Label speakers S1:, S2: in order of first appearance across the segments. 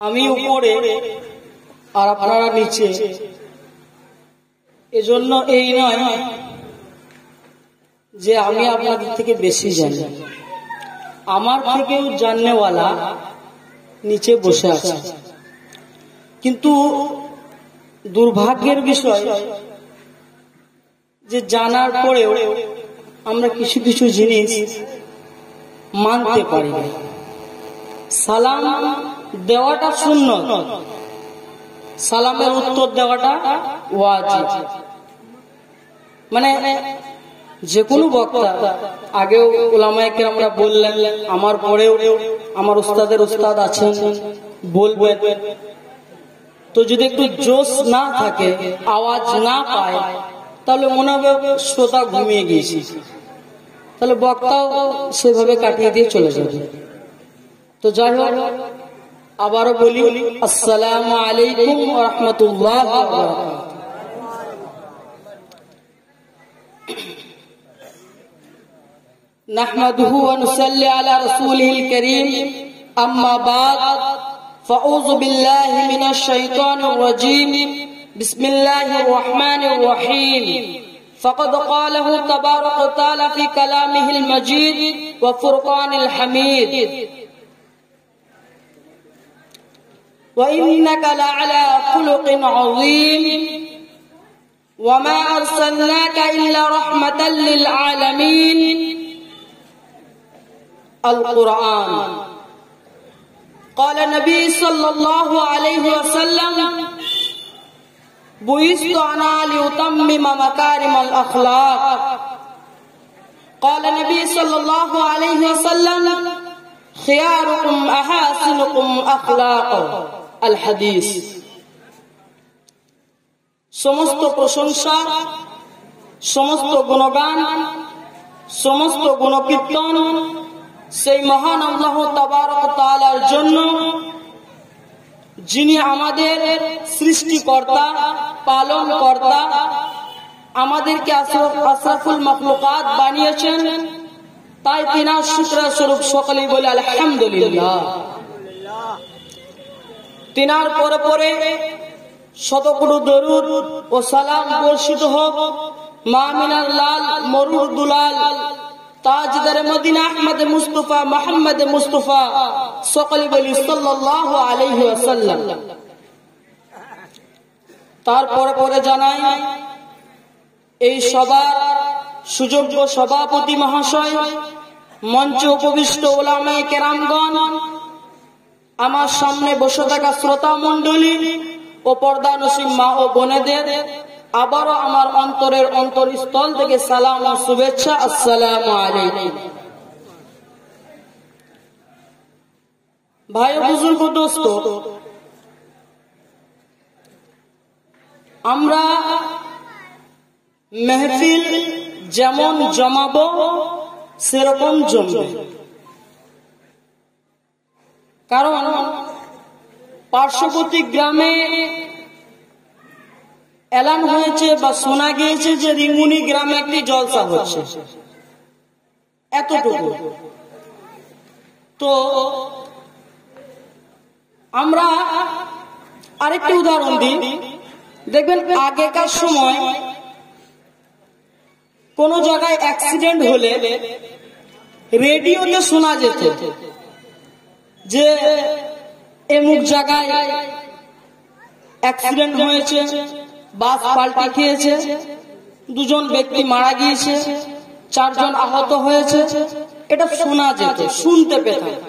S1: আমি উপরে আর আপনারা নিচে, এজন্য এই নয় যে আমি আপনাদের থেকে বেশি জানি, আমার থেকেও জাননেওয়ালা নিচে বসে আছে। কিন্তু দুর্ভাগ্যের বিষয় যে জানার পরেও আমরা কিছু কিছু জিনিস মানতে পারি না। সালাম দেওয়াটা সুন্নত, সালামের উত্তর দেওয়াটা ওয়াজিব। মানে যে কোনো বক্তা, আগেও উলামায়ে কেরামরা বললেন, আমার পরেও আমার উস্তাদের উস্তাদ আছেন বলবেন, তো যদি একটু জোশ না থাকে, আওয়াজ না পায়, তাহলে মনে হবে শ্রোতা ঘুমিয়ে গিয়েছে, তাহলে বক্তাও সেভাবে কাটিয়ে দিয়ে চলে যাবে। তো যাই হোক, আবারও বলি, আসসালামু আলাইকুম ওয়া রাহমাতুল্লাহি ওয়া বারাকাতুহু। نحمده ونصلي على رسوله الكريم أما بعد فأعوذ بالله من الشيطان الرجيم بسم الله الرحمن الرحيم فقد قاله تبارك وتعالى في كلامه المجيد وفرقان الحميد وإنك لعلى خلق عظيم وما أرسلناك إلا رحمة للعالمين القرآن قال النبي صلى الله عليه وسلم بعثت أنا لأتمم مكارم الأخلاق قال النبي صلى الله عليه وسلم خياركم أحاسنكم أخلاقا الحديث সমস্ত প্রশংসা, সমস্ত গুণগান, সমস্ত গুণকীর্তন সেই মহান আল্লাহ তাবারক তাআলার জন্য, যিনি আমাদের সৃষ্টিকর্তা, পালনকর্তা, আমাদেরকে আশরাফুল মাখলুকাত বানিয়েছেন। তাই তিনার শুকরিয়া স্বরূপ সকলেই বলে আলহামদুলিল্লাহ। তিনার পরে পরে শতকোটি দরুদ ও সালাম বর্ষিত হোক মামিনার লাল মরুর দুলাল তাজদার মদিনা আহমদ মুস্তাফা মুহাম্মদ মুস্তাফা সকলে বলি সাল্লাল্লাহু আলাইহি ওয়াসাল্লাম। তারপরে পরে জানাই, এই সবার সুযোগ্য সভাপতি মহাশয়, মঞ্চে উপবিষ্ট উলামায়ে কেরামগণ, আমার সামনে বসে থাকা শ্রোতা মণ্ডলী ও পর্দানসীম মা ও বোনেদের আবারও আমার অন্তরের অন্তরস্থল থেকে সালাম ও শুভেচ্ছা, আসসালামু আলাইকুম। ভাই বুজুর্গ দোস্ত, আমরা মেহফিল যেমন জমাবো সেরকম জমবে, কারণ পার্শ্ববর্তী গ্রামে এলান হয়েছে বা শোনা গিয়েছে যে রিঙ্গুনি গ্রামে একটি জলসা হচ্ছে, এতটুকু। তো আমরা আরেকটি উদাহরণ দিই, দেখবেন আগেকার সময় কোন জায়গায় অ্যাক্সিডেন্ট হলে রেডিওতে শোনা যেত যে এমুক জায়গায় অ্যাক্সিডেন্ট হয়েছে, বাস পাল্টে খেয়েছে, 2 জন ব্যক্তি মারা গিয়েছে, 4 জন আহত হয়েছে, এটা শোনা যেত, শুনতে পেতাম।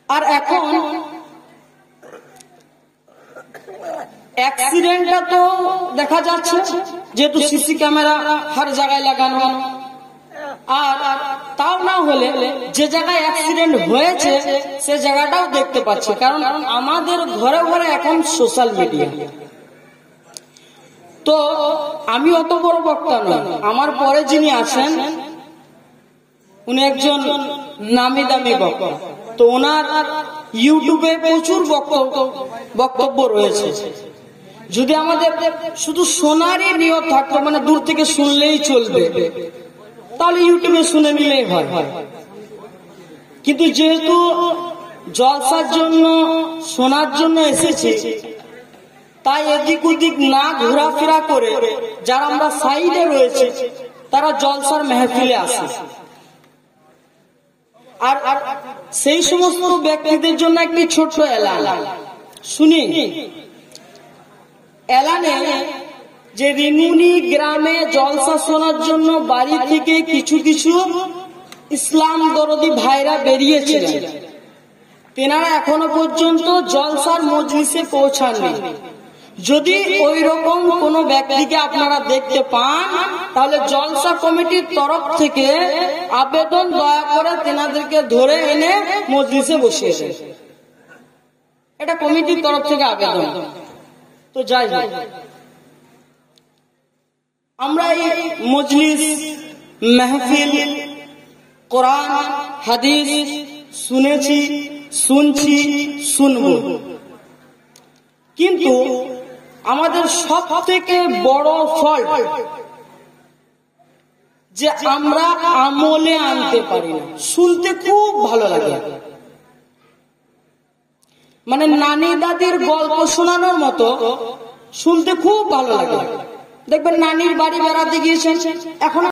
S1: আর এখন অ্যাক্সিডেন্টটা তো দেখা যাচ্ছে, যেহেতু সিসি ক্যামেরা হর জায়গায় লাগানো, আর তাও না হলে যে জায়গায় অ্যাক্সিডেন্ট হয়েছে সে জায়গাটাও দেখতে পাচ্ছি, কারণ আমাদের ঘরে ঘরে এখন সোশ্যাল মিডিয়া। তো আমি অত বড় বক্তা নই, আমার পরে যিনি আছেন উনি একজন নামি দামি বক্তা, তো ওনার ইউটিউবে প্রচুর বক্তব্য রয়েছে। যদি আমাদের শুধু শোনারই নিয়ত থাকতো, মানে দূর থেকে শুনলেই চলবে, তাহলে ইউটিউবে শুনে নিলেই হয়। কিন্তু যেহেতু জলসার জন্য শোনার জন্য এসেছি, তাই এদিক ওদিক না ঘোরাফেরা করে যারা আমরা সাইডে রয়েছে তারা জলসার মেহফিলে আসে। আর সেই সমস্ত ব্যক্তিদের জন্য একটি ছোট্ট এলান শুনি। এলানে যে রিমুনি গ্রামে জলসা শোনার জন্য বাড়ি থেকে কিছু কিছু ইসলাম দরদি ভাইরা বেরিয়েছিলেন, তেনারা এখনো পর্যন্ত জলসার মজলিসে পৌঁছাননি। যদি ওই রকম কোন ব্যক্তিকে আপনারা দেখতে পান তাহলে জলসা কমিটির তরফ থেকে আবেদন, দয়া করে তেনাদেরকে ধরে এনে মজলিসে বসিয়ে দেন। এটা কমিটির তরফ থেকে আবেদন। তো যাই হোক, আমরা এই মজলিস, মেহফিল, কোরআন হাদিস শুনেছি, শুনছি, শুনব, কিন্তু আমাদের সব থেকে বড় ফল্ট যে আমরা আমলে আনতে পারি না। শুনতে খুব ভালো লাগে, মানে নানি দাদির গল্প শোনানোর মতো শুনতে খুব ভালো লাগে। দেখবেন নানির বাড়ি বেড়াতে গিয়েছেন, এখন